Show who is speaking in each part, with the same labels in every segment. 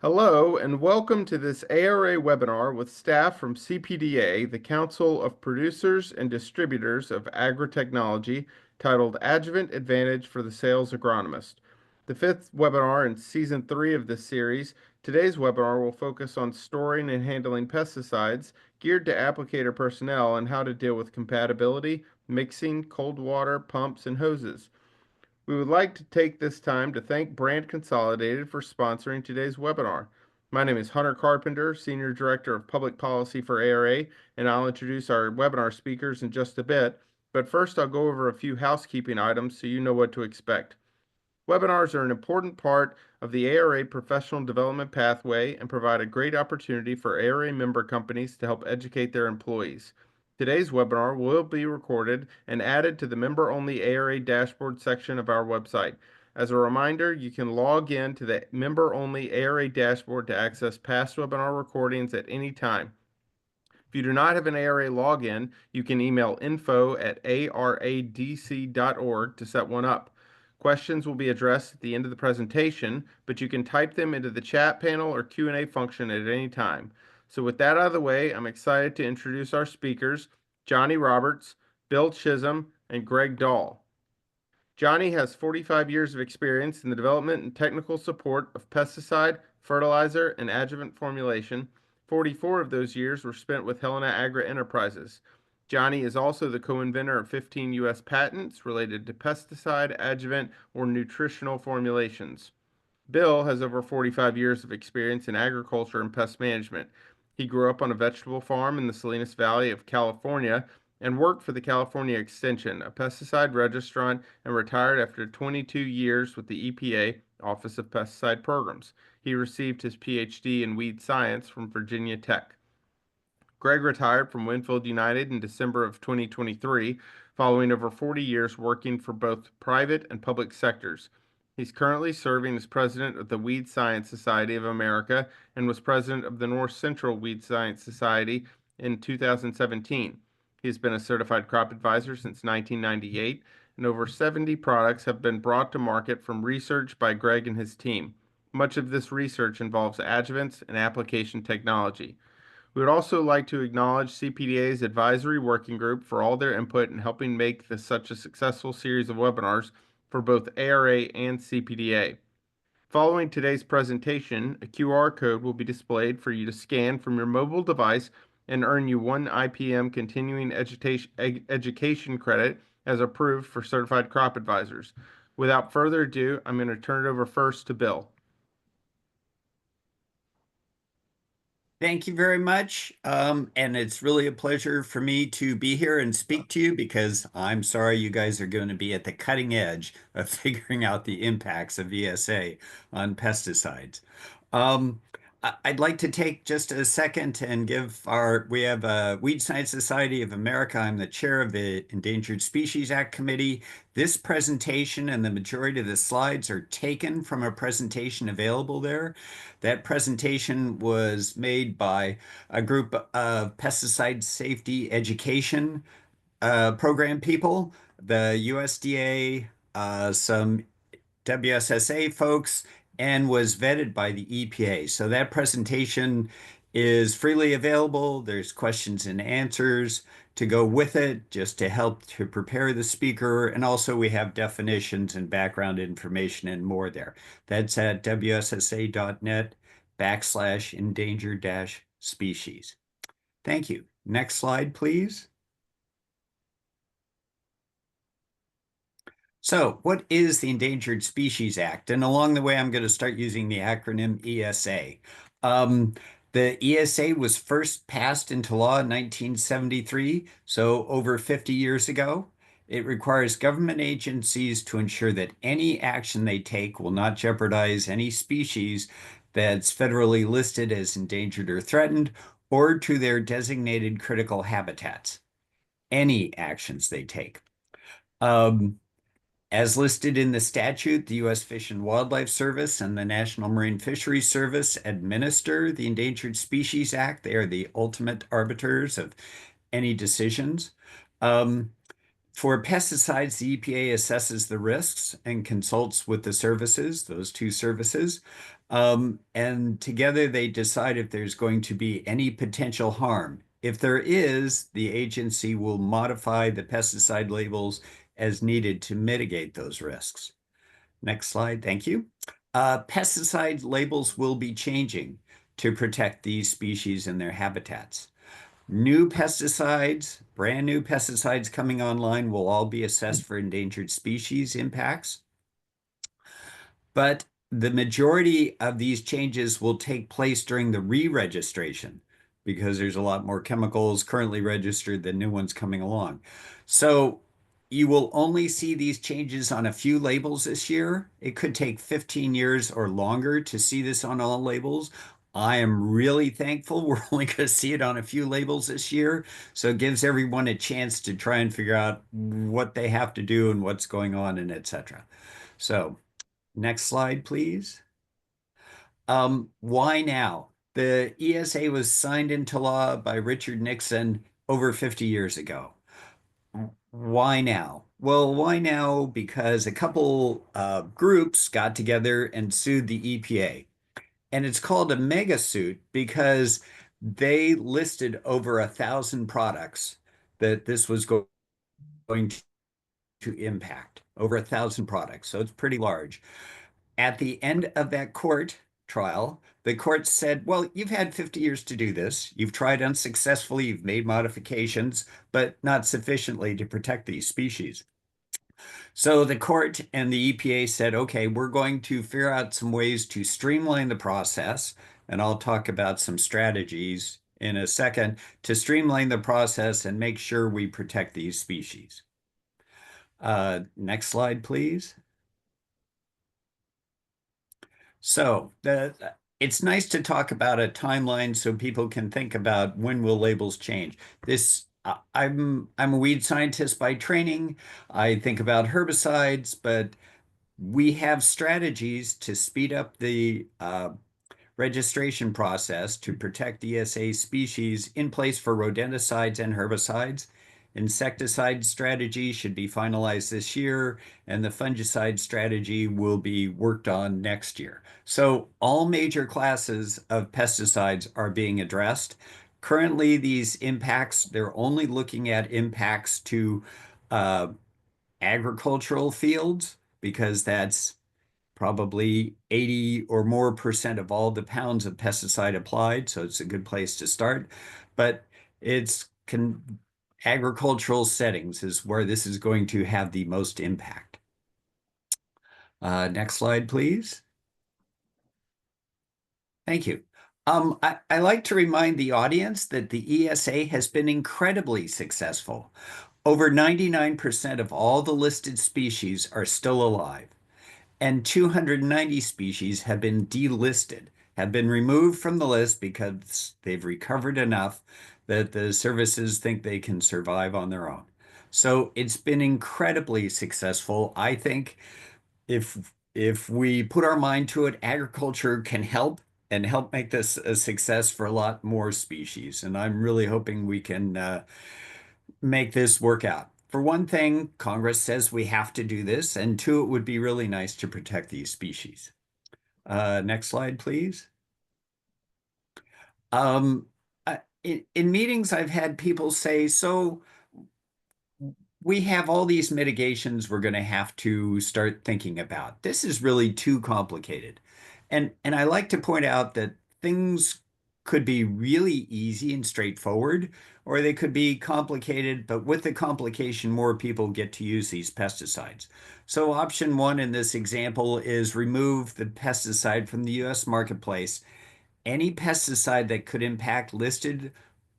Speaker 1: Hello, and welcome to this ARA webinar with staff from CPDA, the Council of Producers and Distributors of Agrotechnology, titled Adjuvant Advantage for the Sales Agronomist. The fifth webinar in Season 3 of this series. Today's webinar will focus on storing and handling pesticides geared to applicator personnel and how to deal with compatibility, mixing, cold water, pumps, and hoses. We would like to take this time to thank Brand Consolidated for sponsoring today's webinar. My name is Hunter Carpenter, Senior Director of Public Policy for ARA, and I'll introduce our webinar speakers in just a bit. But first, I'll go over a few housekeeping items so you know what to expect. Webinars are an important part of the ARA professional development pathway and provide a great opportunity for ARA member companies to help educate their employees. Today's webinar will be recorded and added to the member-only ARA dashboard section of our website. As a reminder, you can log in to the member-only ARA dashboard to access past webinar recordings at any time. If you do not have an ARA login, you can email info@aradc.org to set one up. Questions will be addressed at the end of the presentation, but you can type them into the chat panel or Q&A function at any time. So with that out of the way, I'm excited to introduce our speakers, Johnny Roberts, Bill Chisholm, and Greg Dahl. Johnny has 45 years of experience in the development and technical support of pesticide, fertilizer, and adjuvant formulation. 44 of those years were spent with Helena Agri Enterprises. Johnny is also the co-inventor of 15 U.S. patents related to pesticide, adjuvant, or nutritional formulations. Bill has over 45 years of experience in agriculture and pest management. He grew up on a vegetable farm in the Salinas Valley of California and worked for the California Extension, a pesticide registrant, and retired after 22 years with the EPA Office of Pesticide Programs. He received his PhD in weed science from Virginia Tech. Greg retired from Winfield United in December of 2023, following over 40 years working for both private and public sectors. He's currently serving as president of the Weed Science Society of America and was president of the North Central Weed Science Society in 2017. He has been a certified crop advisor since 1998, and over 70 products have been brought to market from research by Greg and his team. Much of this research involves adjuvants and application technology. We would also like to acknowledge CPDA's advisory working group for all their input in helping make this such a successful series of webinars for both ARA and CPDA. Following today's presentation, a QR code will be displayed for you to scan from your mobile device and earn you one IPM continuing education credit as approved for certified crop advisors. Without further ado, I'm going to turn it over first to Bill.
Speaker 2: Thank you very much. And it's really a pleasure for me to be here and speak to you because I'm sorry you guys are going to be at the cutting edge of figuring out the impacts of ESA on pesticides. I'd like to take just a second and we have a Weed Science Society of America. I'm the chair of the Endangered Species Act Committee. This presentation and the majority of the slides are taken from a presentation available there. That presentation was made by a group of pesticide safety education program people, the USDA, some WSSA folks, and was vetted by the EPA. So that presentation is freely available. There's questions and answers to go with it, just to help to prepare the speaker. And also we have definitions and background information and more there. That's at wssa.net/endangered-species. Thank you. Next slide, please. So what is the Endangered Species Act? And along the way, I'm going to start using the acronym ESA. The ESA was first passed into law in 1973, so over 50 years ago. It requires government agencies to ensure that any action they take will not jeopardize any species that's federally listed as endangered or threatened, or to their designated critical habitats. Any actions they take. As listed in the statute, the U.S. Fish and Wildlife Service and the National Marine Fisheries Service administer the Endangered Species Act. They are the ultimate arbiters of any decisions. For pesticides, the EPA assesses the risks and consults with the services, those two services. And together they decide if there's going to be any potential harm. If there is, the agency will modify the pesticide labels as needed to mitigate those risks. Next slide, thank you. Pesticide labels will be changing to protect these species and their habitats. New pesticides, brand new pesticides coming online will all be assessed for endangered species impacts. But the majority of these changes will take place during the re-registration because there's a lot more chemicals currently registered than new ones coming along. So you will only see these changes on a few labels this year. It could take 15 years or longer to see this on all labels. I am really thankful we're only going to see it on a few labels this year. So it gives everyone a chance to try and figure out what they have to do and what's going on and etc. So next slide, please. Why now? The ESA was signed into law by Richard Nixon over 50 years ago. Why now? Well, why now? Because a couple groups got together and sued the EPA. And it's called a mega suit because they listed over 1,000 products that this was going to impact. Over 1,000 products. So it's pretty large. At the end of that court trial, the court said, well, you've had 50 years to do this. You've tried unsuccessfully, you've made modifications, but not sufficiently to protect these species. So the court and the EPA said, okay, we're going to figure out some ways to streamline the process. And I'll talk about some strategies in a second to streamline the process and make sure we protect these species. Next slide, please. So it's nice to talk about a timeline so people can think about when will labels change. I'm a weed scientist by training. I think about herbicides, but we have strategies to speed up the registration process to protect ESA species in place for rodenticides and herbicides. Insecticide strategy should be finalized this year, and the fungicide strategy will be worked on next year. So all major classes of pesticides are being addressed. Currently, these impacts, they're only looking at impacts to agricultural fields because that's probably 80 or more percent of all the pounds of pesticide applied. So it's a good place to start. But it's agricultural settings is where this is going to have the most impact. Next slide, please. Thank you. I like to remind the audience that the ESA has been incredibly successful. Over 99% of all the listed species are still alive, and 290 species have been delisted, have been removed from the list because they've recovered enough that the services think they can survive on their own. So it's been incredibly successful. I think if we put our mind to it, agriculture can help and help make this a success for a lot more species. And I'm really hoping we can make this work out. For one thing, Congress says we have to do this, and two, it would be really nice to protect these species. Next slide, please. Um, in meetings, I've had people say, so we have all these mitigations we're going to have to start thinking about. This is really too complicated. And I like to point out that things could be really easy and straightforward, or they could be complicated, but with the complication, more people get to use these pesticides. So option one in this example is remove the pesticide from the US marketplace. Any pesticide that could impact listed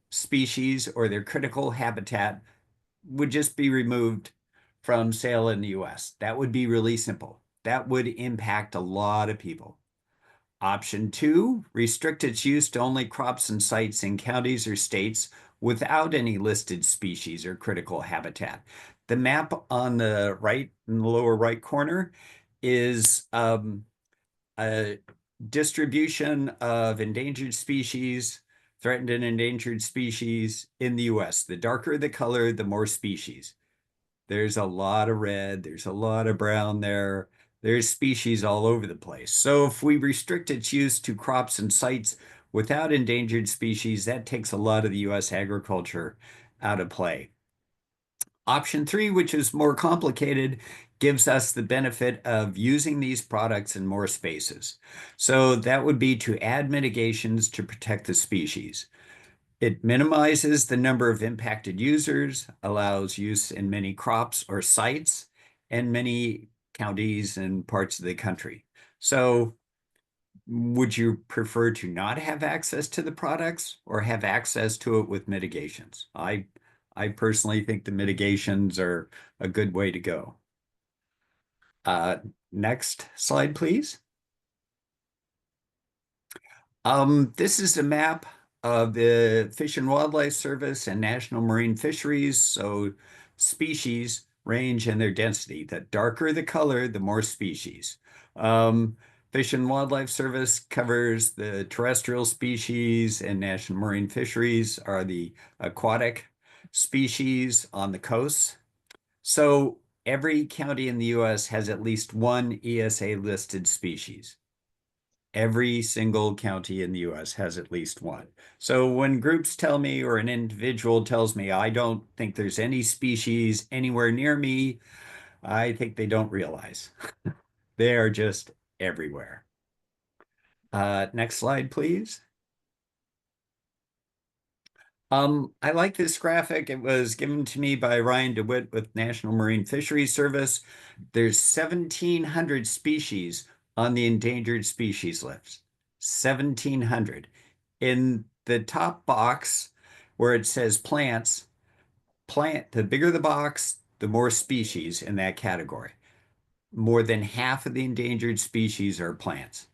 Speaker 2: species or their critical habitat would just be removed from sale in the US. That would be really simple. That would impact a lot of people. Option two, restrict its use to only crops and sites in counties or states without any listed species or critical habitat. The map on the right, in the lower right corner, is a distribution of endangered species, threatened and endangered species in the US. The darker the color, the more species. There's a lot of red, there's a lot of brown there. There's species all over the place. So if we restrict its use to crops and sites without endangered species, that takes a lot of the US agriculture out of play. Option three, which is more complicated, gives us the benefit of using these products in more spaces. So that would be to add mitigations to protect the species. It minimizes the number of impacted users, allows use in many crops or sites, and many counties and parts of the country. So would you prefer to not have access to the products or have access to it with mitigations? I personally think the mitigations are a good way to go. Uh, Next slide, please. This is a map of the Fish and Wildlife Service and National Marine Fisheries. So species range in their density. The darker the color, the more species. Fish and Wildlife Service covers the terrestrial species, and National Marine Fisheries are the aquatic species on the coast. So every county in the US has at least one ESA listed species. Every single county in the US has at least one. So when groups tell me or an individual tells me, I don't think there's any species anywhere near me, I think they don't realize. They are just everywhere. Next slide, please. I like this graphic. It was given to me by Ryan DeWitt with National Marine Fisheries Service. There's 1,700 species on the endangered species list. 1,700. In the top box where it says plants, the bigger the box, the more species in that category. More than half of the endangered species are plants.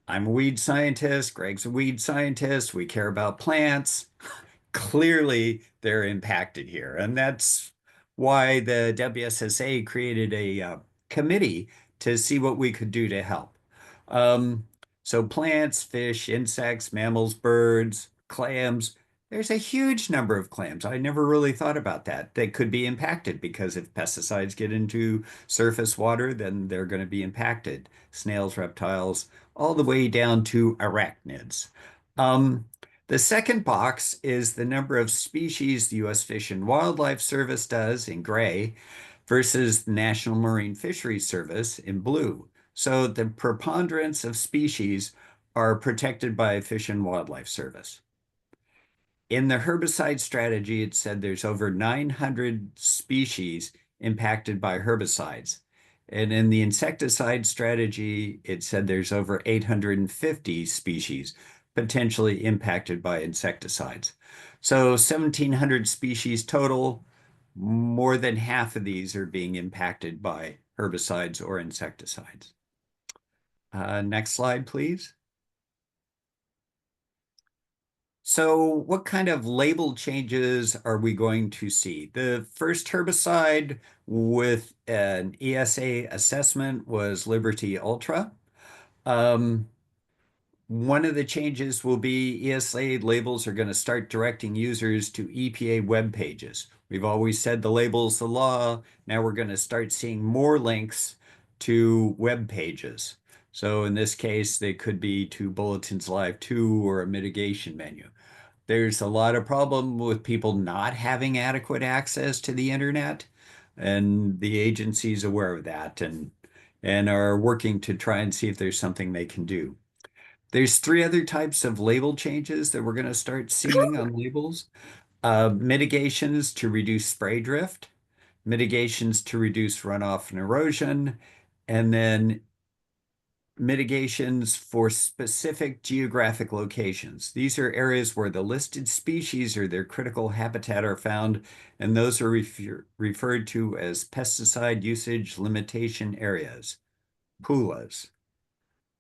Speaker 2: I'm a weed scientist. Greg's a weed scientist. We care about plants. Clearly they're impacted here. And that's why the WSSA created a committee to see what we could do to help. Um, so plants, fish, insects, mammals, birds, clams. There's a huge number of clams. I never really thought about that. They could be impacted because if pesticides get into surface water, then they're going to be impacted. Snails, reptiles, all the way down to arachnids. Um, the second box is the number of species the U.S. Fish and Wildlife Service does in gray versus the National Marine Fisheries Service in blue. So the preponderance of species are protected by Fish and Wildlife Service. In the herbicide strategy, it said there's over 900 species impacted by herbicides. And in the insecticide strategy, it said there's over 850 species potentially impacted by insecticides. So 1,700 species total, more than half of these are being impacted by herbicides or insecticides. Next slide, please. So what kind of label changes are we going to see? The first herbicide with an ESA assessment was Liberty Ultra. Um, One of the changes will be ESA labels are going to start directing users to EPA web pages. We've always said the label's the law. Now we're going to start seeing more links to web pages. So in this case, they could be to Bulletins Live 2 or a mitigation menu. There's a lot of problem with people not having adequate access to the internet, and the agency's aware of that and are working to try and see if there's something they can do. There's three other types of label changes that we're going to start seeing on labels. Mitigations to reduce spray drift, mitigations to reduce runoff and erosion, and then mitigations for specific geographic locations. These are areas where the listed species or their critical habitat are found, and those are referred to as pesticide usage limitation areas, PULAs.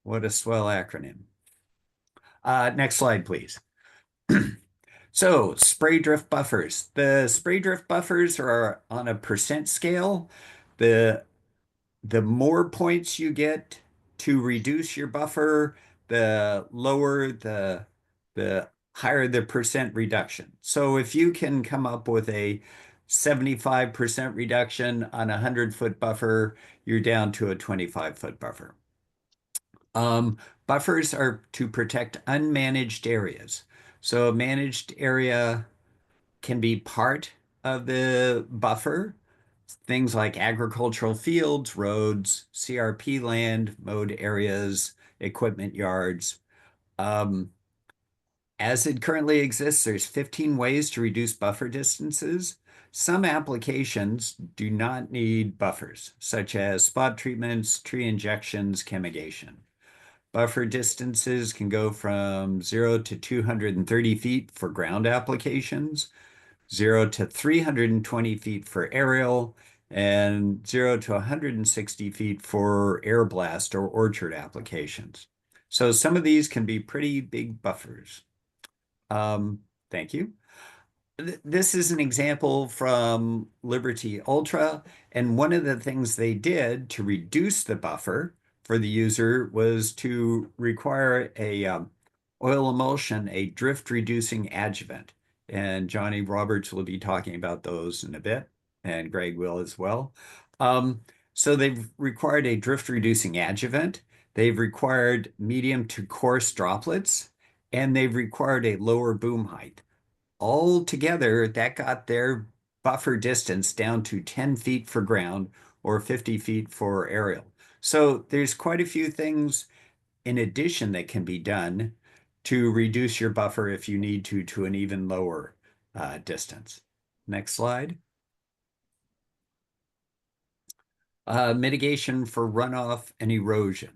Speaker 2: What a swell acronym. Next slide, please. So, spray drift buffers. The spray drift buffers are on a percent scale. The the more points you get to reduce your buffer, the lower the higher the percent reduction. So if you can come up with a 75% reduction on a 100-foot buffer, you're down to a 25-foot buffer. Buffers are to protect unmanaged areas. So a managed area can be part of the buffer. Things like agricultural fields, roads, CRP land, mowed areas, equipment yards. Um, as it currently exists, there's 15 ways to reduce buffer distances. Some applications do not need buffers, such as spot treatments, tree injections, chemigation. Buffer distances can go from 0 to 230 feet for ground applications, 0 to 320 feet for aerial, and 0 to 160 feet for air blast or orchard applications. So some of these can be pretty big buffers. Thank you. This is an example from Liberty Ultra, and one of the things they did to reduce the buffer for the user was to require a oil emulsion, a drift reducing adjuvant. And Johnny Roberts will be talking about those in a bit, and Greg will as well. So they've required a drift reducing adjuvant. They've required medium to coarse droplets, and they've required a lower boom height. All together, that got their buffer distance down to 10 feet for ground or 50 feet for aerial. So there's quite a few things in addition that can be done to reduce your buffer if you need to an even lower distance. Next slide. Mitigation for runoff and erosion.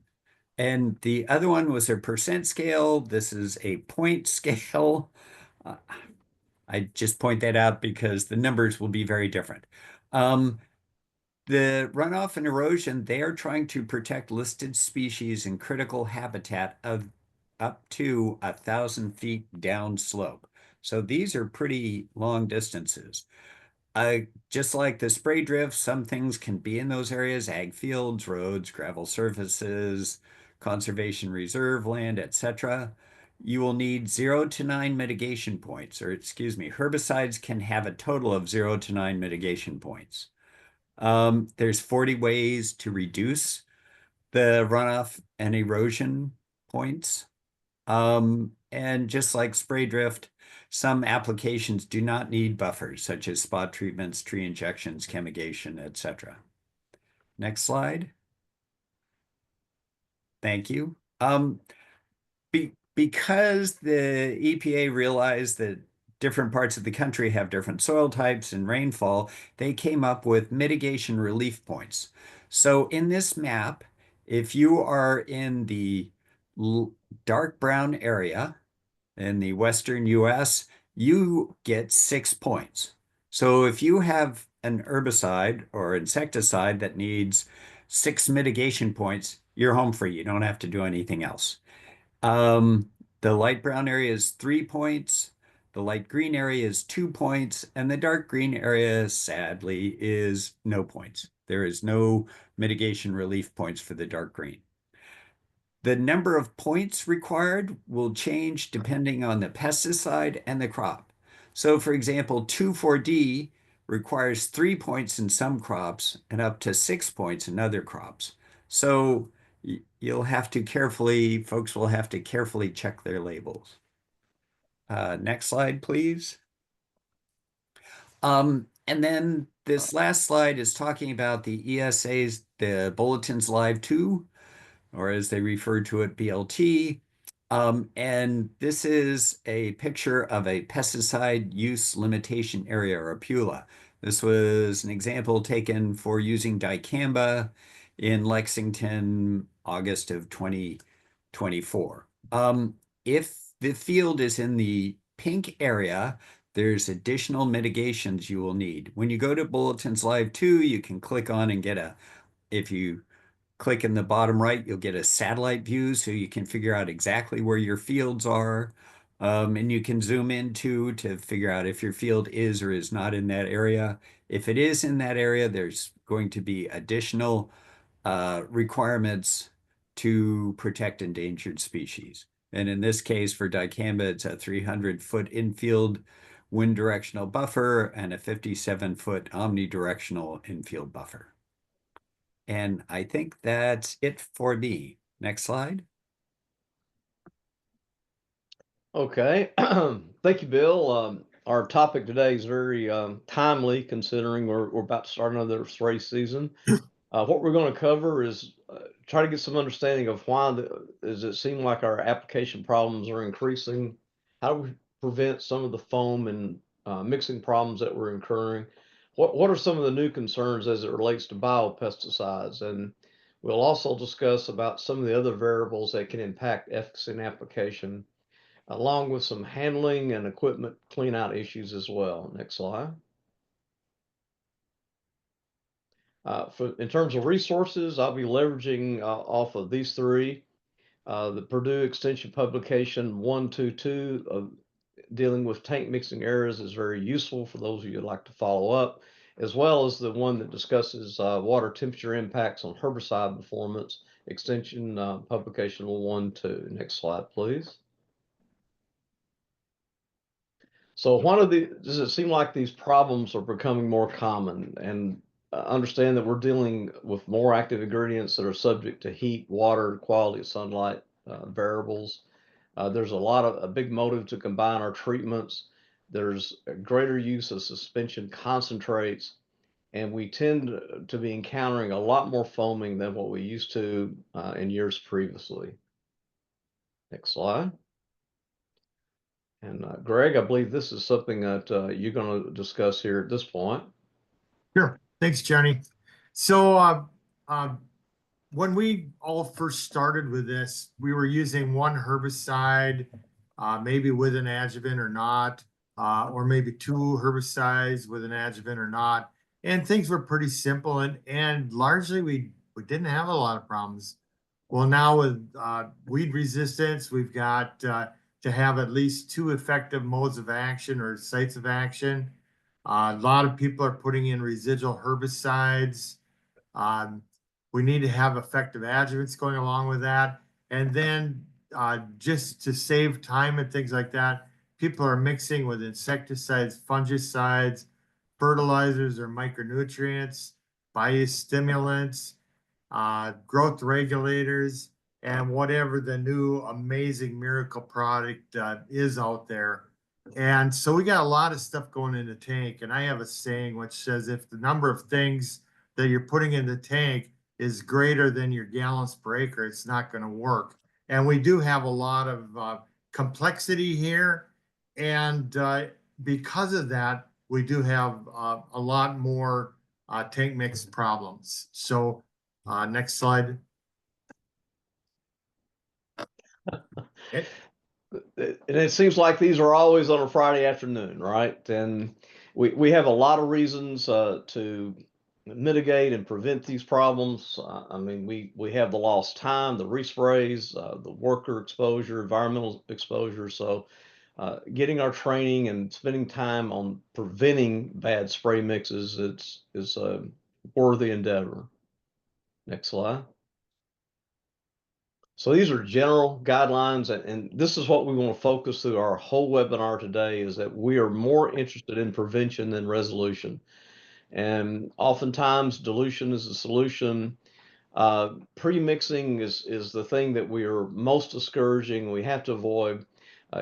Speaker 2: And the other one was a percent scale. This is a point scale. Uh, I just point that out because the numbers will be very different. The runoff and erosion, they are trying to protect listed species in critical habitat of up to 1,000 feet downslope. So these are pretty long distances. Just like the spray drift, some things can be in those areas, ag fields, roads, gravel surfaces, conservation reserve land, etc. You will need 0 to 9 mitigation points, or excuse me, herbicides can have a total of 0 to 9 mitigation points. There's 40 ways to reduce the runoff and erosion points. And just like spray drift, some applications do not need buffers, such as spot treatments, tree injections, chemigation, etc. Next slide. Thank you. Because the EPA realized that different parts of the country have different soil types and rainfall, they came up with mitigation relief points. So in this map, if you are in the dark brown area, in the Western US, you get 6 points. So if you have an herbicide or insecticide that needs 6 mitigation points, you're home free. You don't have to do anything else. The light brown area is 3 points. The light green area is 2 points. And the dark green area, sadly, is no points. There is no mitigation relief points for the dark green. The number of points required will change depending on the pesticide and the crop. So for example, 2,4-D requires 3 points in some crops and up to 6 points in other crops. So you'll have to carefully, folks will have to carefully check their labels. Next slide, please. And then this last slide is talking about the ESA's, the Bulletins Live 2, or as they refer to it, BLT. And this is a picture of a pesticide use limitation area, or a PULA. This was an example taken for using dicamba in Lexington, August of 2024. If the field is in the pink area, there's additional mitigations you will need. When you go to Bulletins Live 2, you can click on and get if you click in the bottom right, you'll get a satellite view so you can figure out exactly where your fields are. And you can zoom in to figure out if your field is or is not in that area. If it is in that area, there's going to be additional requirements to protect endangered species. And in this case, for dicamba, it's a 300-foot infield wind directional buffer and a 57-foot omnidirectional infield buffer. And I think that's it for me. Next slide.
Speaker 3: Okay, thank you, Bill. Our topic today is very timely considering we're about to start another spray season. What we're going to cover is try to get some understanding of why does it seem like our application problems are increasing? How do we prevent some of the foam and mixing problems that we're incurring? What are some of the new concerns as it relates to biopesticides? And we'll also discuss about some of the other variables that can impact efficacy and application, along with some handling and equipment cleanout issues as well. Next slide. In terms of resources, I'll be leveraging off of these three. The Purdue Extension publication 122 dealing with tank mixing errors is very useful for those of you who'd like to follow up, as well as the one that discusses water temperature impacts on herbicide performance, Extension publication 112. Next slide, please. So does it seem like these problems are becoming more common? And understand that we're dealing with more active ingredients that are subject to heat, water, quality of sunlight variables. There's a big motive to combine our treatments. There's a greater use of suspension concentrates, and we tend to be encountering a lot more foaming than what we used to in years previously. Next slide. And Greg, I believe this is something that you're going to discuss here at this point.
Speaker 4: Sure. Thanks, Johnny. So when we all first started with this, we were using one herbicide, maybe with an adjuvant or not, or maybe two herbicides with an adjuvant or not. And things were pretty simple, and largely we didn't have a lot of problems. Well, now with weed resistance, we've got to have at least two effective modes of action or sites of action. A lot of people are putting in residual herbicides. We need to have effective adjuvants going along with that. And then just to save time and things like that, people are mixing with insecticides, fungicides, fertilizers or micronutrients, biostimulants, growth regulators, and whatever the new amazing miracle product is out there. And so we got a lot of stuff going in the tank. And I have a saying which says if the number of things that you're putting in the tank is greater than your gallons per acre, it's not going to work. And we do have a lot of complexity here. And because of that, we do have a lot more tank mix problems. So next slide.
Speaker 3: And it seems like these are always on a Friday afternoon, right? And we have a lot of reasons to mitigate and prevent these problems. I mean, we have the lost time, the resprays, the worker exposure, environmental exposure. So getting our training and spending time on preventing bad spray mixes is a worthy endeavor. Next slide. So these are general guidelines, and this is what we want to focus through our whole webinar today, is that we are more interested in prevention than resolution. And oftentimes dilution is the solution. Pre-mixing is the thing that we are most discouraging, we have to avoid.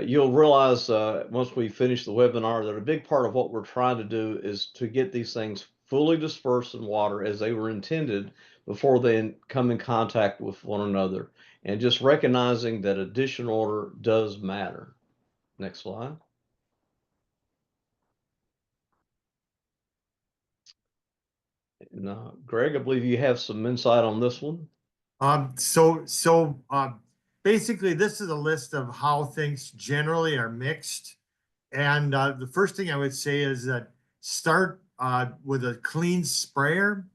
Speaker 3: You'll realize once we finish the webinar that a big part of what we're trying to do is to get these things fully dispersed in water as they were intended before they come in contact with one another. And just recognizing that addition order does matter. Next slide. Now, Greg, I believe you have some insight on this one.
Speaker 4: Basically, this is a list of how things generally are mixed. And the first thing I would say is that start with a clean sprayer.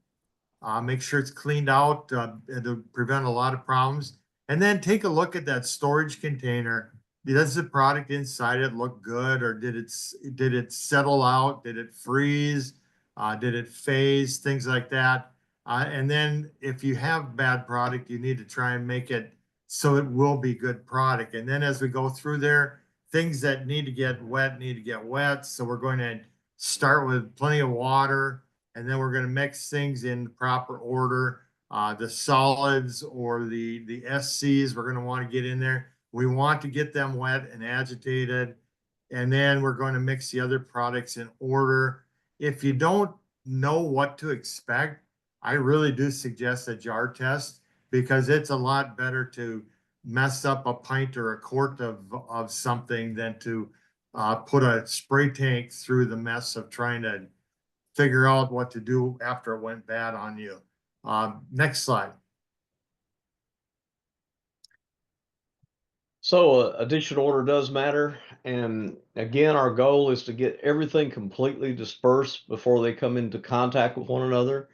Speaker 4: Make sure it's cleaned out to prevent a lot of problems. And then take a look at that storage container. Does the product inside it look good, or did it settle out? Did it freeze? Did it phase? Things like that. And then if you have bad product, you need to try and make it so it will be good product. And then as we go through there, things that need to get wet. So we're going to start with plenty of water, and then we're going to mix things in proper order. The solids or the SCs, we're going to want to get in there. We want to get them wet and agitated, and then we're going to mix the other products in order. If you don't know what to expect, I really do suggest a jar test, because it's a lot better to mess up a pint or a quart of something than to put a spray tank through the mess of trying to figure out what to do after it went bad on you. Next slide.
Speaker 3: So addition order does matter. And again, our goal is to get everything completely dispersed before they come into contact with one another.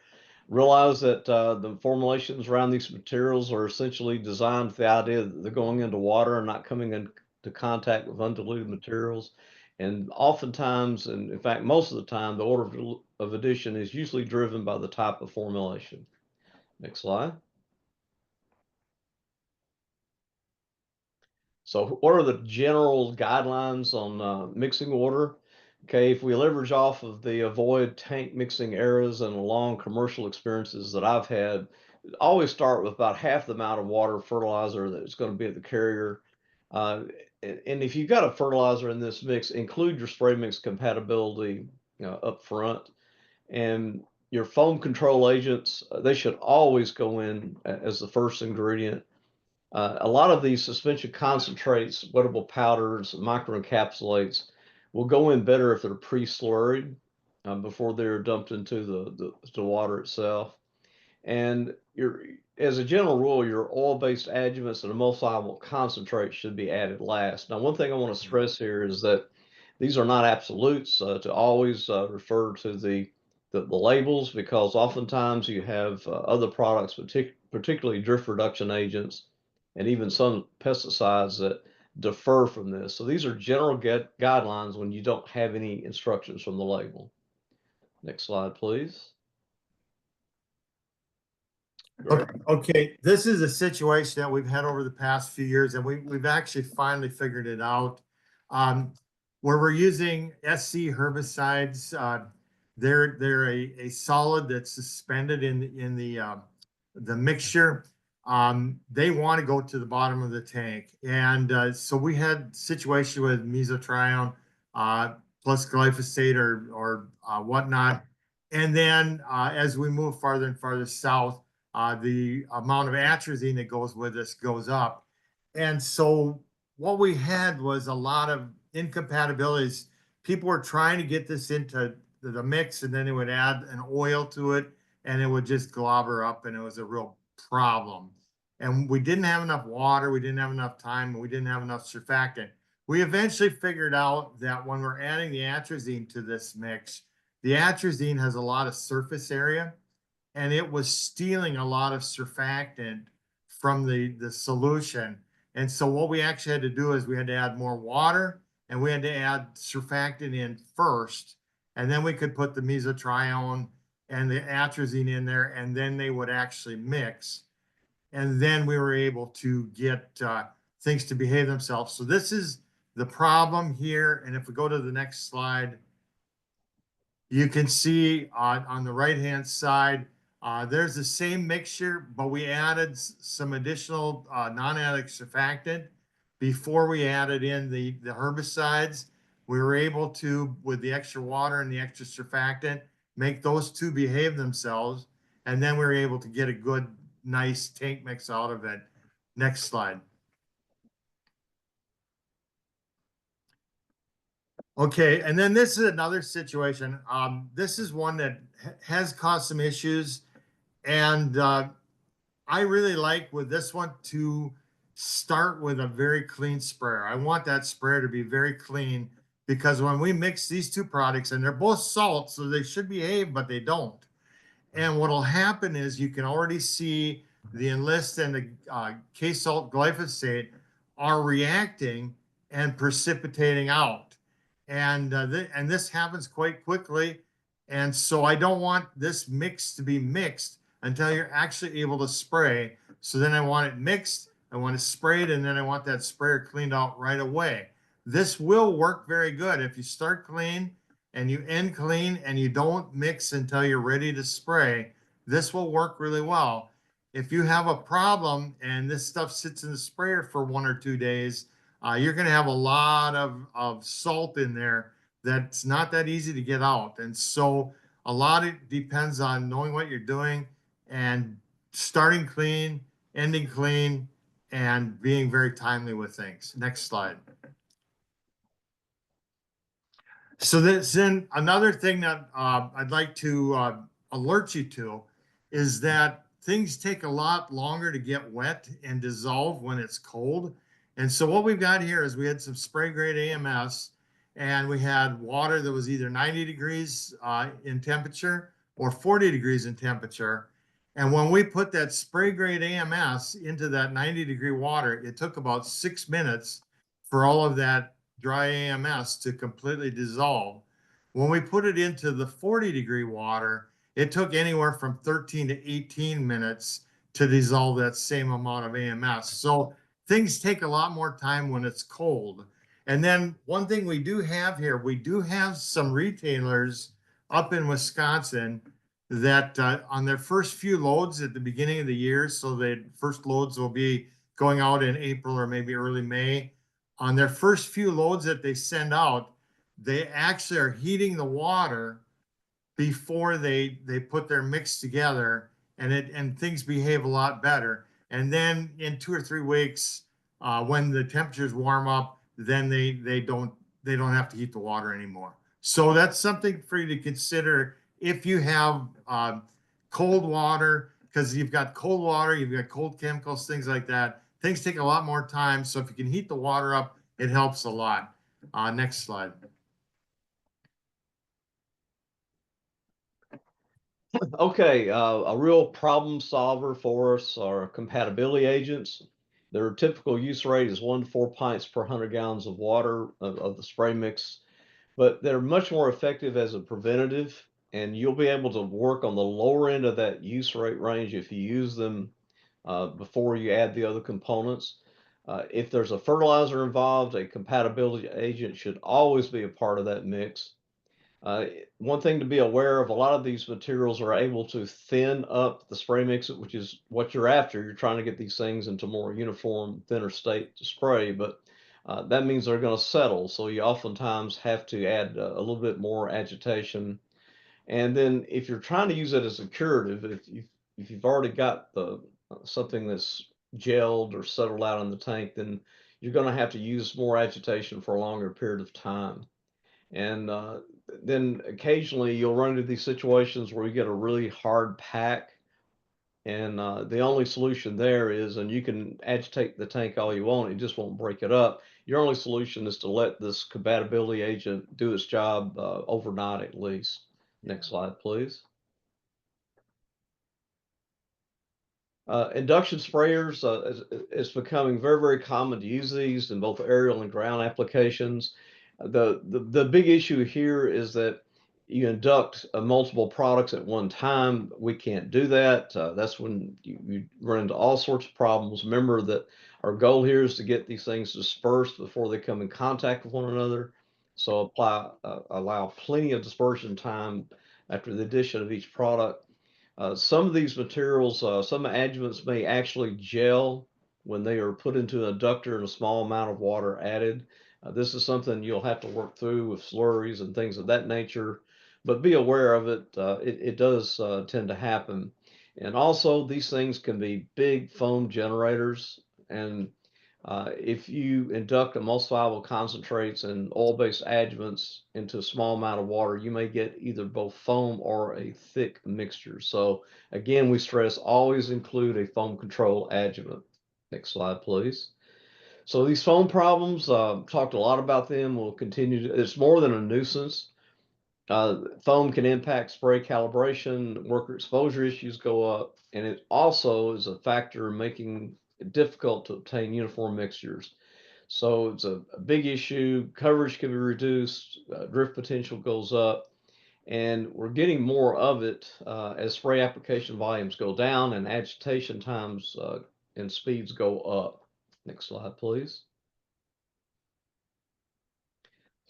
Speaker 3: Realize that the formulations around these materials are essentially designed with the idea that they're going into water and not coming into contact with undiluted materials. And oftentimes, and in fact, most of the time, the order of addition is usually driven by the type of formulation. Next slide. So what are the general guidelines on mixing order? Okay, if we leverage off of the avoid tank mixing errors and long commercial experiences that I've had, always start with about half the amount of water fertilizer that is going to be at the carrier. And if you've got a fertilizer in this mix, include your spray mix compatibility up front. And your foam control agents, they should always go in as the first ingredient. A lot of these suspension concentrates, wettable powders, microencapsulates will go in better if they're pre-slurried before they're dumped into the water itself. And as a general rule, your oil-based adjuvants and emulsifiable concentrates should be added last. Now, one thing I want to stress here is that these are not absolutes. To always refer to the labels, because oftentimes you have other products, particularly drift reduction agents, and even some pesticides that differ from this. So these are general guidelines when you don't have any instructions from the label. Next slide, please.
Speaker 4: Okay, this is a situation that we've had over the past few years, and we've actually finally figured it out. Where we're using SC herbicides, they're a solid that's suspended in the mixture. They want to go to the bottom of the tank, and so we had situation with mesotrione plus glyphosate or whatnot, and then as we move farther and farther south, the amount of atrazine that goes with this goes up. And so what we had was a lot of incompatibilities. People were trying to get this into the mix, and then they would add an oil to it, and it would just globber up, and it was a real problem. And we didn't have enough water, we didn't have enough time, and we didn't have enough surfactant. We eventually figured out that when we're adding the atrazine to this mix, the atrazine has a lot of surface area, and it was stealing a lot of surfactant from the solution. And so what we actually had to do is we had to add more water, and we had to add surfactant in first, and then we could put the mesotrione and the atrazine in there, and then they would actually mix. And then we were able to get things to behave themselves. So this is the problem here. And if we go to the next slide, you can see on the right-hand side, there's the same mixture, but we added some additional non-adic surfactant before we added in the herbicides. We were able to, with the extra water and the extra surfactant, make those two behave themselves. And then we were able to get a good, nice tank mix out of it. Next slide. Okay, and then this is another situation. This is one that has caused some issues, and I really like with this one to start with a very clean sprayer. I want that sprayer to be very clean, because when we mix these two products, and they're both salts, so they should behave, but they don't. And what'll happen is you can already see the Enlist and the K-Salt glyphosate are reacting and precipitating out. And this happens quite quickly. And so I don't want this mix to be mixed until you're actually able to spray. So then I want it mixed, I want it sprayed, and then I want that sprayer cleaned out right away. this will work very good. If you start clean and you end clean and you don't mix until you're ready to spray, this will work really well. If you have a problem and this stuff sits in the sprayer for 1 or 2 days, you're going to have a lot of salt in there that's not that easy to get out. And so a lot of it depends on knowing what you're doing and starting clean, ending clean, and being very timely with things. Next slide. So then another thing that I'd like to alert you to is that things take a lot longer to get wet and dissolve when it's cold. And so what we've got here is we had some spray grade AMS, and we had water that was either 90 degrees in temperature or 40 degrees in temperature. And when we put that spray grade AMS into that 90-degree water, it took about 6 minutes for all of that dry AMS to completely dissolve. When we put it into the 40-degree water, it took anywhere from 13 to 18 minutes to dissolve that same amount of AMS. So things take a lot more time when it's cold. And then one thing we do have here, we do have some retailers up in Wisconsin that on their first few loads at the beginning of the year, so the first loads will be going out in April or maybe early May. On their first few loads that they send out, they actually are heating the water before they put their mix together, and things behave a lot better. And then in 2 or 3 weeks, when the temperatures warm up, then they don't have to heat the water anymore. So that's something for you to consider if you have cold water, because you've got cold water, you've got cold chemicals, things like that. Things take a lot more time. So if you can heat the water up, it helps a lot. Next slide.
Speaker 3: Okay, a real problem solver for us are compatibility agents. Their typical use rate is 1 to 4 pints per 100 gallons of water of the spray mix, but they're much more effective as a preventative, and you'll be able to work on the lower end of that use rate range if you use them before you add the other components. If there's a fertilizer involved, a compatibility agent should always be a part of that mix. One thing to be aware of, a lot of these materials are able to thin up the spray mix, which is what you're after. You're trying to get these things into more uniform, thinner state to spray, but that means they're going to settle. So you oftentimes have to add a little bit more agitation. And then if you're trying to use it as a curative, if you've already got the something that's gelled or settled out in the tank, then you're going to have to use more agitation for a longer period of time. And then occasionally you'll run into these situations where you get a really hard pack. And the only solution there is, and you can agitate the tank all you want, it just won't break it up. Your only solution is to let this compatibility agent do its job overnight at least. Next slide, please. Induction sprayers, it's becoming very, very common to use these in both aerial and ground applications. The big issue here is that you induct multiple products at one time. We can't do that. That's when you run into all sorts of problems. Remember that our goal here is to get these things dispersed before they come in contact with one another. So allow plenty of dispersion time after the addition of each product. Some of these materials, some adjuvants may actually gel when they are put into an inductor and a small amount of water added. This is something you'll have to work through with slurries and things of that nature, but be aware of it. It does tend to happen. And also, these things can be big foam generators. And if you induct emulsifiable concentrates and oil-based adjuvants into a small amount of water, you may get either both foam or a thick mixture. So again, we stress always include a foam control adjuvant. Next slide, please. So these foam problems, talked a lot about them. We'll continue to, it's more than a nuisance. Foam can impact spray calibration, worker exposure issues go up, and it also is a factor in making it difficult to obtain uniform mixtures. So it's a big issue. Coverage can be reduced, drift potential goes up, and we're getting more of it as spray application volumes go down and agitation times and speeds go up. Next slide, please.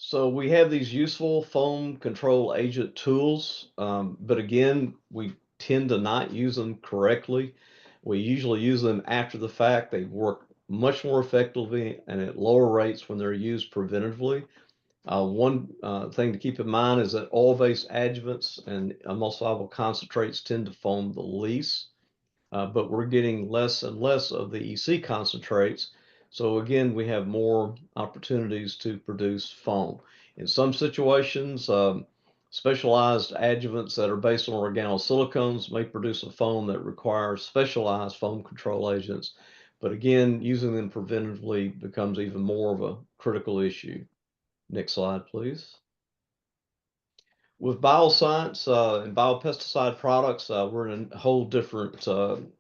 Speaker 3: So we have these useful foam control agent tools, but again, we tend to not use them correctly. We usually use them after the fact. They work much more effectively and at lower rates when they're used preventatively. One thing to keep in mind is that oil-based adjuvants and emulsifiable concentrates tend to foam the least, but we're getting less and less of the EC concentrates. So again, we have more opportunities to produce foam. In some situations, specialized adjuvants that are based on organosilicones may produce a foam that requires specialized foam control agents. But again, using them preventatively becomes even more of a critical issue. Next slide, please. With bioscience and biopesticide products, we're in a whole different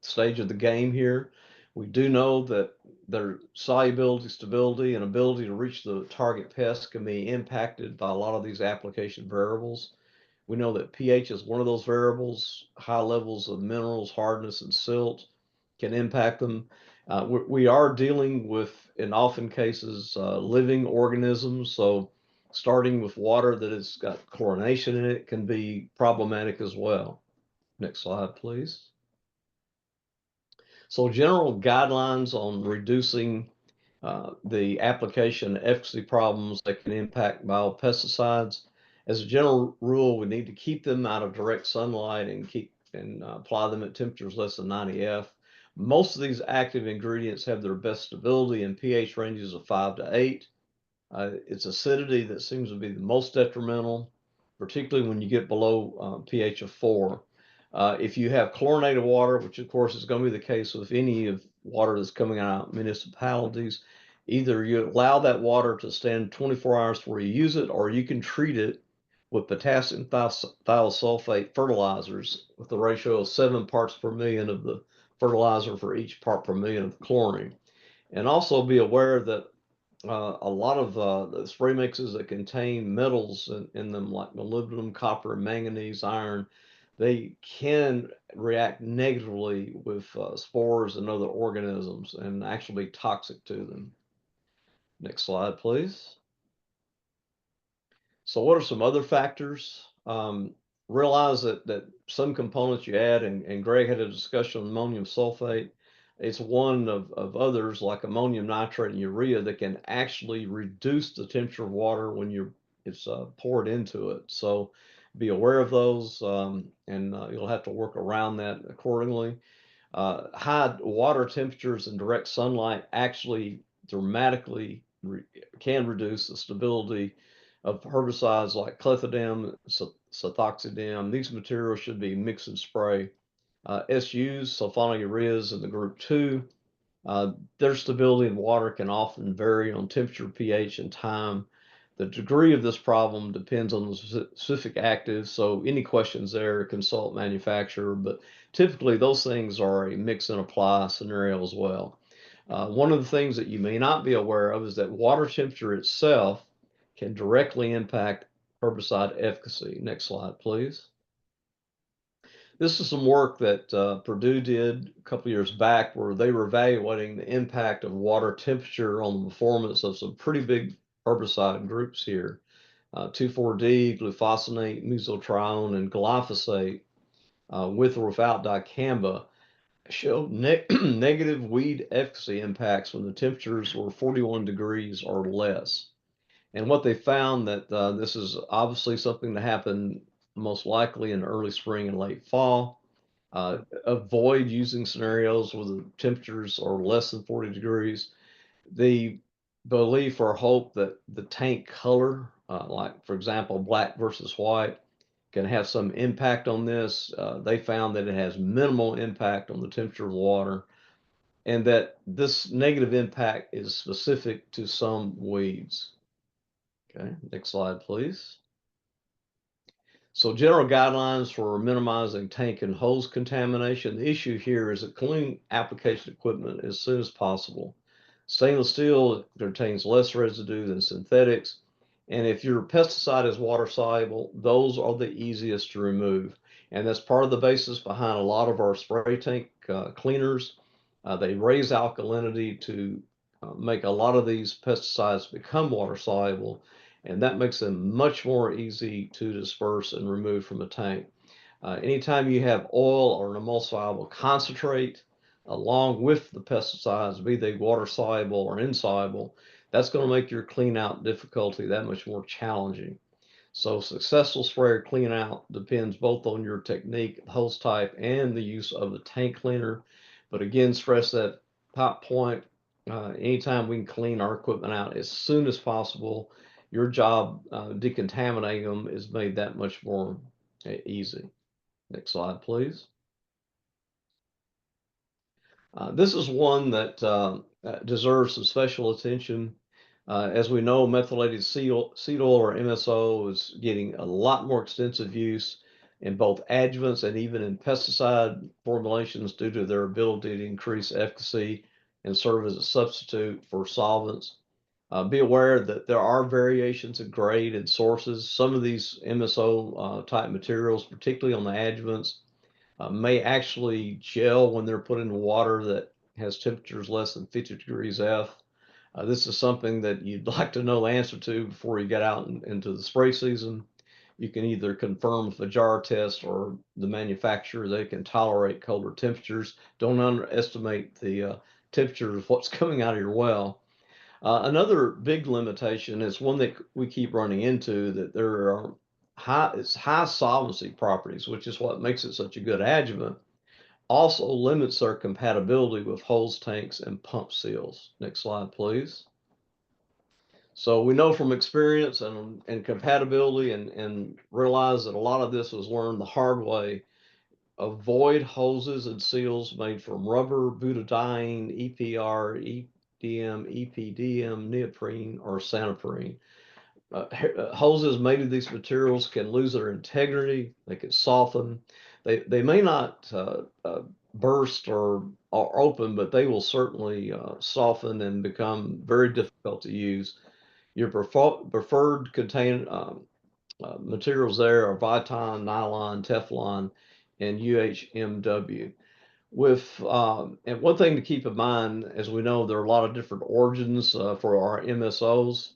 Speaker 3: stage of the game here. We do know that their solubility, stability, and ability to reach the target pest can be impacted by a lot of these application variables. We know that pH is one of those variables. High levels of minerals, hardness, and silt can impact them. We are dealing with, in often cases, living organisms. So starting with water that has got chlorination in it can be problematic as well. Next slide, please. So general guidelines on reducing the application efficacy problems that can impact biopesticides. As a general rule, we need to keep them out of direct sunlight and apply them at temperatures less than 90 F. Most of these active ingredients have their best stability in pH ranges of 5 to 8. It's acidity that seems to be the most detrimental, particularly when you get below pH of 4. If you have chlorinated water, which of course is going to be the case with any of water that's coming out of municipalities, either you allow that water to stand 24 hours before you use it, or you can treat it with potassium thiosulfate fertilizers with a ratio of 7 parts per million of the fertilizer for each part per million of chlorine. And also be aware that a lot of the spray mixes that contain metals in them, like molybdenum, copper, manganese, iron, they can react negatively with spores and other organisms and actually be toxic to them. Next slide, please. So what are some other factors? Realize that some components you add, and Greg had a discussion on ammonium sulfate. It's one of others like ammonium nitrate and urea that can actually reduce the temperature of water when it's poured into it. So be aware of those, and you'll have to work around that accordingly. High water temperatures and direct sunlight actually dramatically can reduce the stability of herbicides like clethodim, sethoxydim. These materials should be mix and spray. SUs, sulfonylureas in the group 2, their stability in water can often vary on temperature, pH, and time. The degree of this problem depends on the specific active, so any questions there, consult manufacturer, but typically those things are a mix and apply scenario as well. One of the things that you may not be aware of is that water temperature itself can directly impact herbicide efficacy. Next slide, please. This is some work that Purdue did a couple years back where they were evaluating the impact of water temperature on the performance of some pretty big herbicide groups here. 2,4-D, glufosinate, mesotrione, and glyphosate with or without dicamba showed negative weed efficacy impacts when the temperatures were 41 degrees or less. And what they found that this is obviously something that happened most likely in early spring and late fall. Avoid using scenarios where the temperatures are less than 40 degrees. The belief or hope that the tank color, like for example, black versus white, can have some impact on this. They found that it has minimal impact on the temperature of the water, and that this negative impact is specific to some weeds. Okay, next slide, please. So general guidelines for minimizing tank and hose contamination. The issue here is that clean application equipment as soon as possible. Stainless steel contains less residue than synthetics. And if your pesticide is water soluble, those are the easiest to remove. And that's part of the basis behind a lot of our spray tank cleaners. They raise alkalinity to make a lot of these pesticides become water soluble. and that makes them much more easy to disperse and remove from a tank. Anytime you have oil or an emulsifiable concentrate along with the pesticides, be they water soluble or insoluble, that's going to make your clean out difficulty that much more challenging. So successful sprayer clean out depends both on your technique, hose type, and the use of the tank cleaner. But again, stress that top point. Anytime we can clean our equipment out as soon as possible, your job decontaminating them is made that much more easy. Next slide, please. This is one that deserves some special attention. As we know, methylated seed oil or MSO is getting a lot more extensive use in both adjuvants and even in pesticide formulations due to their ability to increase efficacy and serve as a substitute for solvents. Be aware that there are variations in grade and sources. Some of these MSO type materials, particularly on the adjuvants, may actually gel when they're put into water that has temperatures less than 50 degrees F. This is something that you'd like to know the answer to before you get out into the spray season. You can either confirm with a jar test or the manufacturer they can tolerate colder temperatures. Don't underestimate the temperature of what's coming out of your well. Another big limitation is one that we keep running into, that there are high solvency properties, which is what makes it such a good adjuvant, also limits their compatibility with hose tanks and pump seals. Next slide, please. So we know from experience and compatibility and realize that a lot of this was learned the hard way. Avoid hoses and seals made from rubber, butadiene, EPR, EDM, EPDM, neoprene, or santoprene. Hoses made of these materials can lose their integrity. They can soften. They may not burst or open, but they will certainly soften and become very difficult to use. Your preferred materials there are Viton, nylon, Teflon, and UHMW. And one thing to keep in mind, as we know, there are a lot of different origins for our MSOs.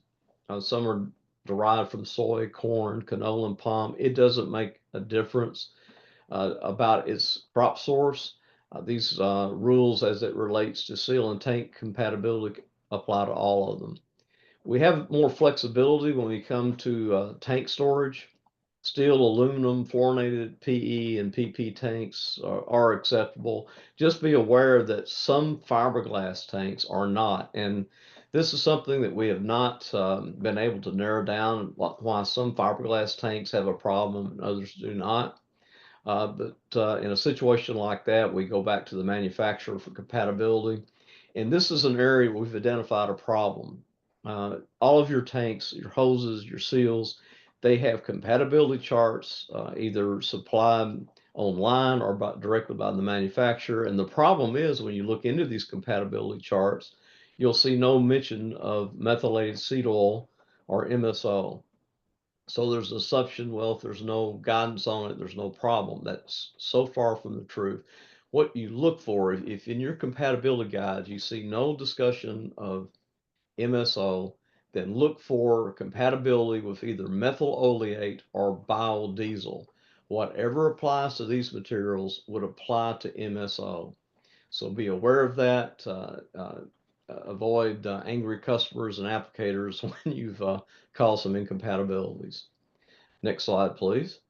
Speaker 3: Some are derived from soy, corn, canola, and palm. It doesn't make a difference about its crop source. These rules as it relates to seal and tank compatibility apply to all of them. We have more flexibility when we come to tank storage. Steel, aluminum, fluorinated PE and PP tanks are acceptable. Just be aware that some fiberglass tanks are not. And this is something that we have not been able to narrow down, why some fiberglass tanks have a problem and others do not. But in a situation like that, we go back to the manufacturer for compatibility. And this is an area we've identified a problem. All of your tanks, your hoses, your seals, they have compatibility charts, either supplied online or directly by the manufacturer. And the problem is when you look into these compatibility charts, you'll see no mention of methylated seed oil or MSO. So there's an assumption, well, if there's no guidance on it, there's no problem. That's so far from the truth. What you look for, if in your compatibility guides you see no discussion of MSO, then look for compatibility with either methyl oleate or biodiesel. Whatever applies to these materials would apply to MSO. So be aware of that. Avoid angry customers and applicators when you've caused some incompatibilities. Next slide, please.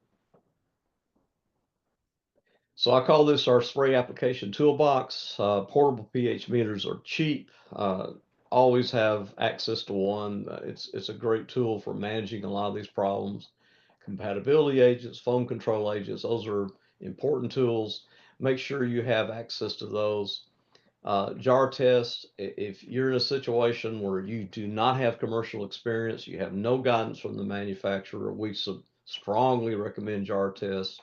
Speaker 3: So I call this our spray application toolbox. Portable pH meters are cheap. Always have access to one. It's a great tool for managing a lot of these problems. Compatibility agents, foam control agents, those are important tools. Make sure you have access to those. Jar test, if you're in a situation where you do not have commercial experience, you have no guidance from the manufacturer, we strongly recommend jar tests.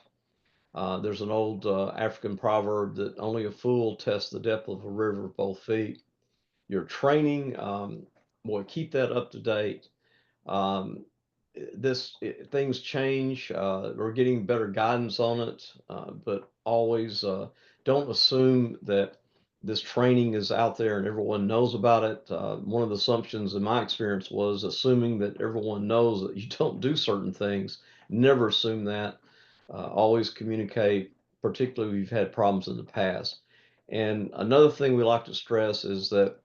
Speaker 3: There's an old African proverb that only a fool tests the depth of a river with both feet. Your training, boy, keep that up to date. Um, things change. We're getting better guidance on it, but always don't assume that this training is out there and everyone knows about it. One of the assumptions in my experience was assuming that everyone knows that you don't do certain things. Never assume that. Always communicate, particularly if you've had problems in the past. And another thing we like to stress is that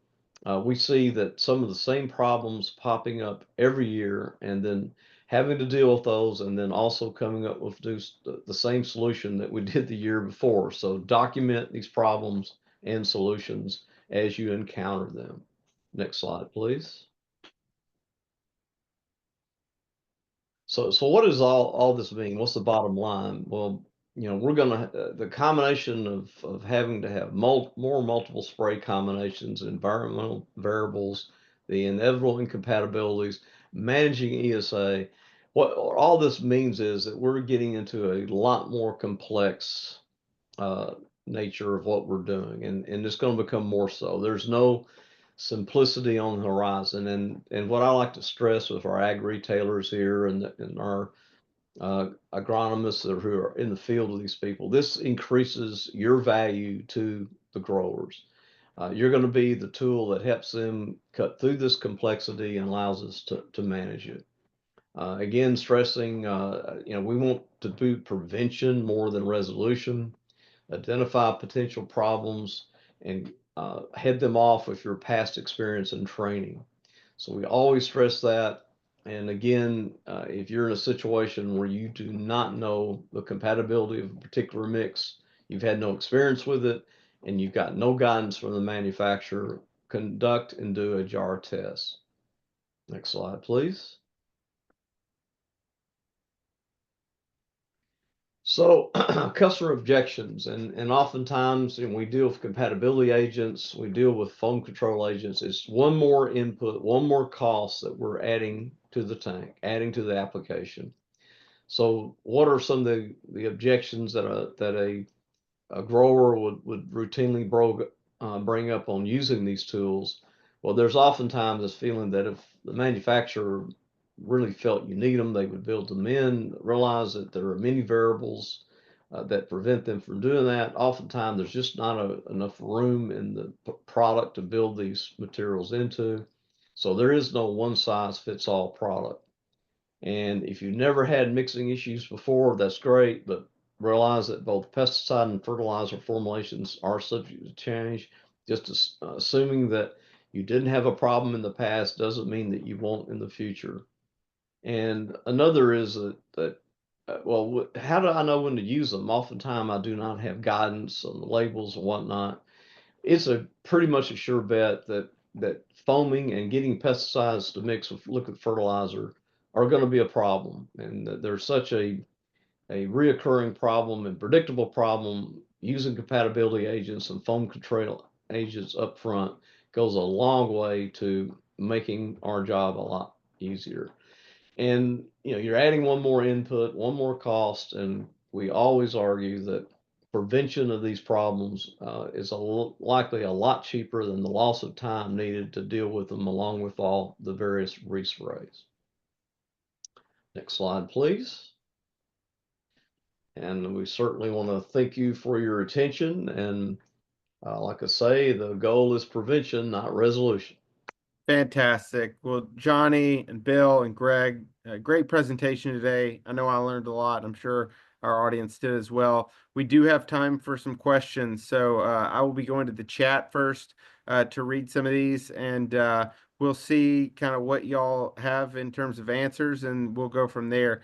Speaker 3: we see that some of the same problems popping up every year, and then having to deal with those, and then also coming up with the same solution that we did the year before. So document these problems and solutions as you encounter them. Next slide, please. So what does all this mean? What's the bottom line? Well, we're gonna the combination of having to have more multiple spray combinations, environmental variables, the inevitable incompatibilities, managing ESA. What all this means is that we're getting into a lot more complex nature of what we're doing, and it's going to become more so. There's no simplicity on the horizon, and what I like to stress with our ag retailers here and our agronomists who are in the field with these people, this increases your value to the growers. You're going to be the tool that helps them cut through this complexity and allows us to manage it. Again, stressing, we want to do prevention more than resolution. Identify potential problems and head them off with your past experience and training. So we always stress that. And again, if you're in a situation where you do not know the compatibility of a particular mix, you've had no experience with it, and you've got no guidance from the manufacturer, conduct and do a jar test. Next slide, please. So customer objections, and oftentimes we deal with compatibility agents, we deal with foam control agents. It's one more input, one more cost that we're adding to the tank, adding to the application. So what are some of the objections that a grower would routinely bring up on using these tools? Well, there's oftentimes this feeling that if the manufacturer really felt you need them, they would build them in, realize that there are many variables that prevent them from doing that. Oftentimes, there's just not enough room in the product to build these materials into. So there is no one size fits all product. And if you've never had mixing issues before, that's great, but realize that both pesticide and fertilizer formulations are subject to change. Just assuming that you didn't have a problem in the past doesn't mean that you won't in the future. And another is that well, how do I know when to use them? Oftentimes, I do not have guidance on the labels and whatnot. It's a pretty much a sure bet that foaming and getting pesticides to mix with liquid fertilizer are going to be a problem, and that there's such a reoccurring problem and predictable problem. Using compatibility agents and foam control agents up front goes a long way to making our job a lot easier. And you're adding one more input, one more cost, and we always argue that prevention of these problems is likely a lot cheaper than the loss of time needed to deal with them, along with all the various resprays. Next slide, please. And we certainly want to thank you for your attention. And like I say, the goal is prevention, not resolution.
Speaker 1: Fantastic. Well, Johnny and Bill and Greg, great presentation today. I know I learned a lot. I'm sure our audience did as well. We do have time for some questions. So I will be going to the chat first to read some of these, and we'll see kind of what y'all have in terms of answers, and we'll go from there.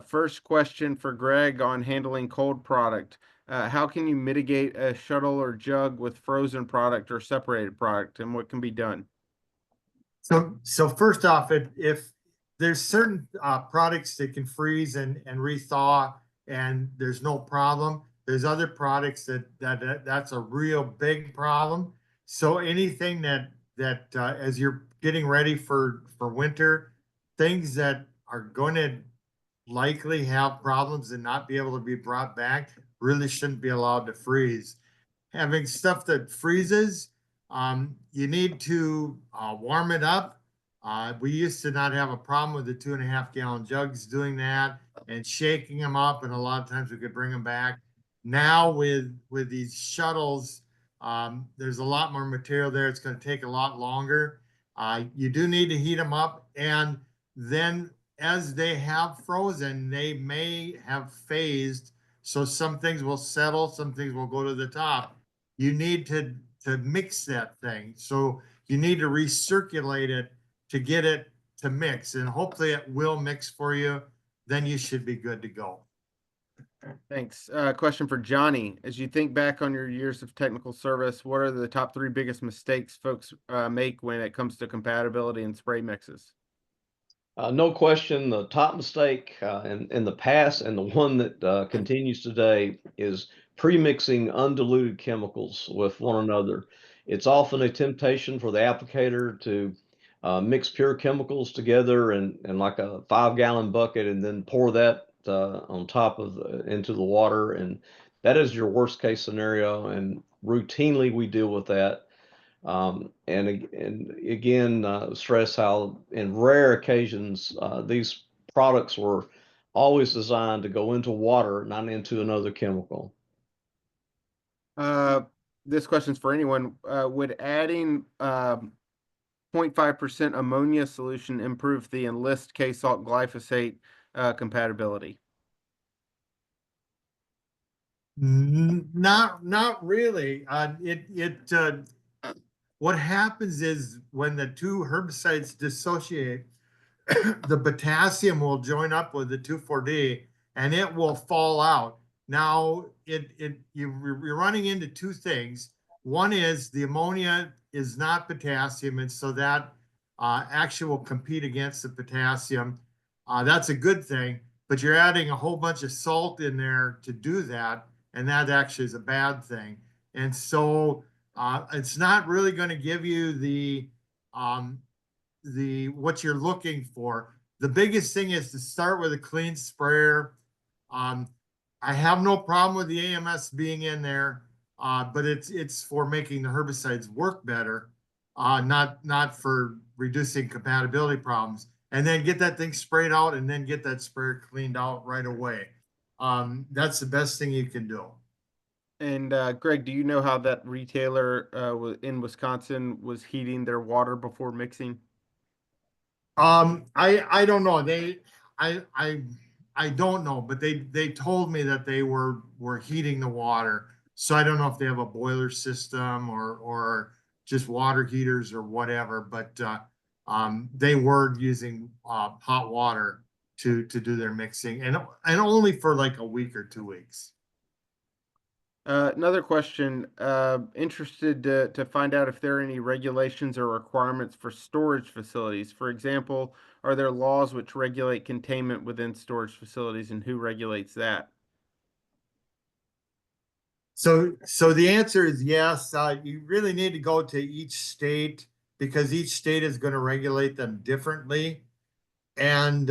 Speaker 1: First question for Greg on handling cold product. How can you mitigate a shuttle or jug with frozen product or separated product, and what can be done?
Speaker 4: So first off, if there's certain products that can freeze and rethaw and there's no problem, there's other products that's a real big problem. So anything that as you're getting ready for winter, things that are going to likely have problems and not be able to be brought back really shouldn't be allowed to freeze. Having stuff that freezes, you need to warm it up. We used to not have a problem with the 2.5 gallon jugs doing that and shaking them up, and a lot of times we could bring them back. Now with these shuttles, There's a lot more material there. It's going to take a lot longer. You do need to heat them up, and then as they have frozen, they may have phased. So some things will settle, some things will go to the top. You need to mix that thing. So you need to recirculate it to get it to mix, and hopefully it will mix for you. Then you should be good to go.
Speaker 1: Thanks. Question for Johnny. As you think back on your years of technical service, what are the top 3 biggest mistakes folks make when it comes to compatibility and spray mixes?
Speaker 3: No question, the top mistake in the past and the one that continues today is pre-mixing undiluted chemicals with one another. It's often a temptation for the applicator to mix pure chemicals together in like a 5-gallon bucket and then pour that on top of into the water. And that is your worst case scenario. And routinely we deal with that. And again, stress how in rare occasions these products were always designed to go into water, not into another chemical.
Speaker 1: This question's for anyone. Would adding 0.5% ammonia solution improve the Enlist K-salt glyphosate compatibility?
Speaker 4: Not really. What happens is when the two herbicides dissociate, the potassium will join up with the 2,4-D and it will fall out. Now you're running into two things. One is the ammonia is not potassium, and so that actually will compete against the potassium. That's a good thing, but you're adding a whole bunch of salt in there to do that, and that actually is a bad thing. And so it's not really going to give you the what you're looking for. The biggest thing is to start with a clean sprayer. I have no problem with the AMS being in there, but it's for making the herbicides work better, not for reducing compatibility problems. And then get that thing sprayed out, and then get that sprayer cleaned out right away. That's the best thing you can do.
Speaker 1: And Greg, do you know how that retailer in Wisconsin was heating their water before mixing?
Speaker 4: I don't know. I don't know, but they told me that they were heating the water. So I don't know if they have a boiler system or just water heaters or whatever, but they were using hot water to do their mixing, and only for like a week or 2 weeks.
Speaker 1: Another question, interested to find out if there are any regulations or requirements for storage facilities. For example, are there laws which regulate containment within storage facilities, and who regulates that?
Speaker 4: So the answer is yes. You really need to go to each state because each state is going to regulate them differently. And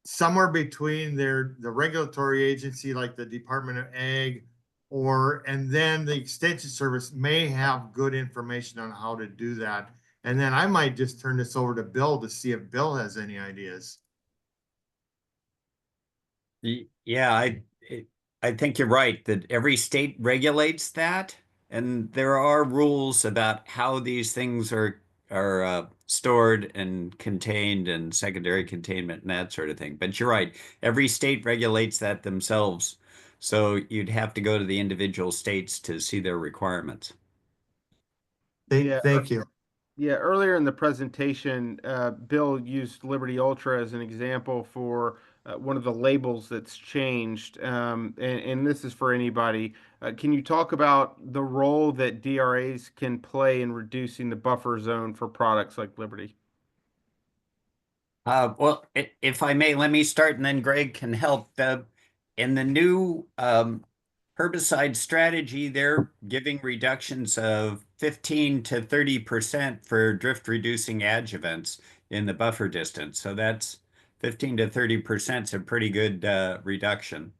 Speaker 4: somewhere between the regulatory agency like the Department of Ag and then the Extension Service may have good information on how to do that. And then I might just turn this over to Bill to see if Bill has any ideas.
Speaker 2: Yeah, I think you're right that every state regulates that, and there are rules about how these things are stored and contained and secondary containment and that sort of thing. But you're right, every state regulates that themselves. So you'd have to go to the individual states to see their requirements.
Speaker 1: Yeah.
Speaker 4: Thank you.
Speaker 1: Yeah, earlier in the presentation, Bill used Liberty Ultra as an example for one of the labels that's changed, and this is for anybody. Can you talk about the role that DRAs can play in reducing the buffer zone for products like Liberty?
Speaker 2: Well, if I may, let me start and then Greg can help. In the new herbicide strategy, they're giving reductions of 15 to 30% for drift reducing adjuvants in the buffer distance. So that's 15 to 30% is a pretty good reduction.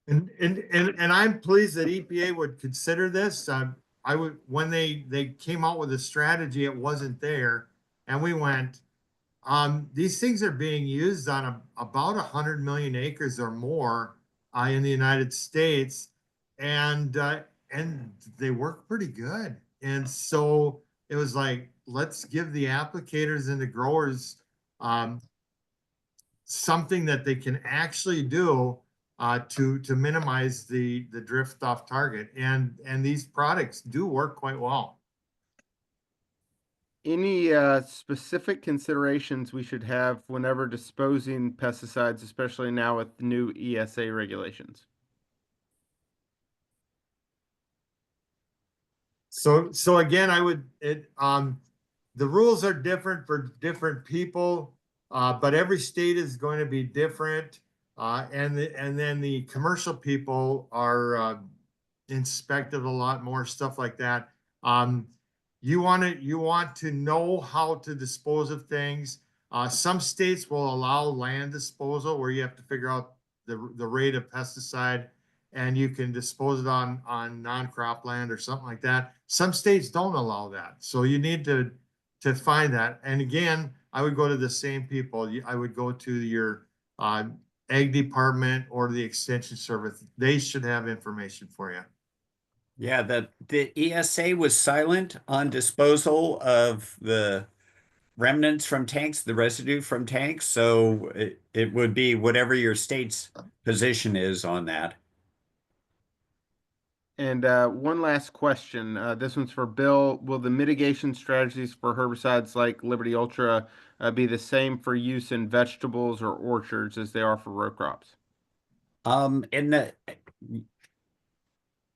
Speaker 4: And I'm pleased that EPA would consider this. I would when they came out with a strategy, it wasn't there, and we went. These things are being used on about 100 million acres or more in the United States, and they work pretty good. And so it was like, let's give the applicators and the growers something that they can actually do to minimize the drift off target. And these products do work quite well.
Speaker 1: Any specific considerations we should have whenever disposing pesticides, especially now with the new ESA regulations?
Speaker 4: So again, the rules are different for different people, but every state is going to be different. And then the commercial people are inspected a lot more, stuff like that. You want to know how to dispose of things. Some states will allow land disposal where you have to figure out the rate of pesticide and you can dispose it on non-crop land or something like that. Some states don't allow that. So you need to find that. And again, I would go to the same people. I would go to your ag department or the extension service. They should have information for you.
Speaker 2: Yeah, the ESA was silent on disposal of the remnants from tanks, the residue from tanks. So it would be whatever your state's position is on that.
Speaker 1: And one last question. This one's for Bill. Will the mitigation strategies for herbicides like Liberty Ultra be the same for use in vegetables or orchards as they are for row crops?
Speaker 2: In the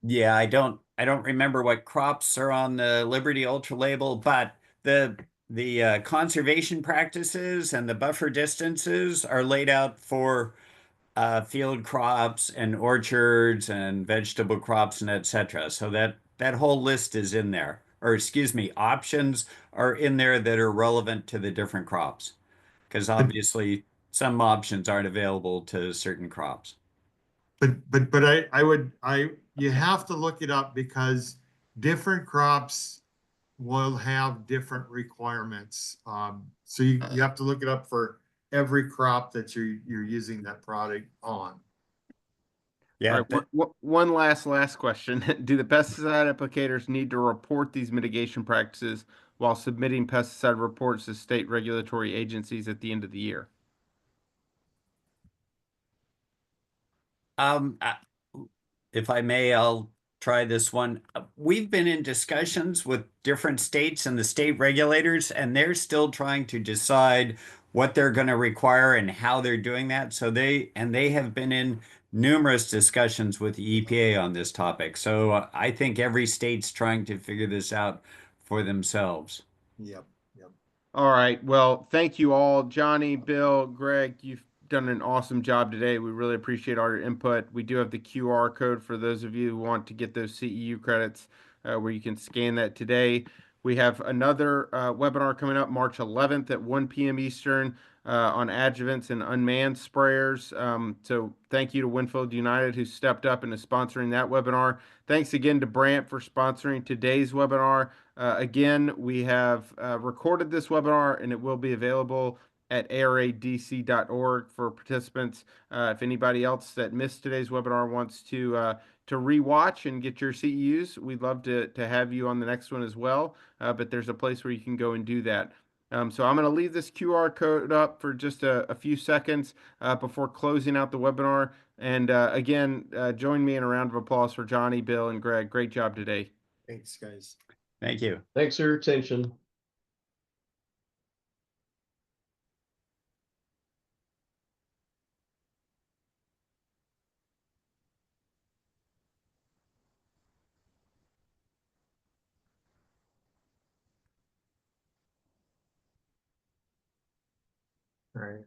Speaker 2: Yeah, I don't remember what crops are on the Liberty Ultra label, but the conservation practices and the buffer distances are laid out for field crops and orchards and vegetable crops and etc. So that whole list is in there. Or excuse me, options are in there that are relevant to the different crops. Because obviously some options aren't available to certain crops.
Speaker 4: But you have to look it up because different crops will have different requirements. So you have to look it up for every crop that you're using that product on.
Speaker 1: All
Speaker 2: Yeah,
Speaker 1: right, one last question. Do the pesticide applicators need to report these mitigation practices while submitting pesticide reports to state regulatory agencies at the end of the year?
Speaker 2: Um, uh, if I may, I'll try this one. We've been in discussions with different states and the state regulators, and they're still trying to decide what they're going to require and how they're doing that. So they have been in numerous discussions with the EPA on this topic. So I think every state's trying to figure this out for themselves.
Speaker 4: Yep. Yep.
Speaker 1: All right. Well, thank you all. Johnny, Bill, Greg, you've done an awesome job today. We really appreciate all your input. We do have the QR code for those of you who want to get those CEU credits where you can scan that today. We have another webinar coming up March 11th at 1 p.m. Eastern on adjuvants and unmanned sprayers. So thank you to Winfield United who stepped up and is sponsoring that webinar. Thanks again to Brant for sponsoring today's webinar. Again, we have recorded this webinar and it will be available at aradc.org for participants. If anybody else that missed today's webinar wants to rewatch and get your CEUs, we'd love to have you on the next one as well. But there's a place where you can go and do that. So I'm going to leave this QR code up for just a few seconds before closing out the webinar. And again, join me in a round of applause for Johnny, Bill, and Greg. Great job today.
Speaker 4: Thanks, guys.
Speaker 2: Thank you.
Speaker 3: Thanks for your attention.
Speaker 4: All right.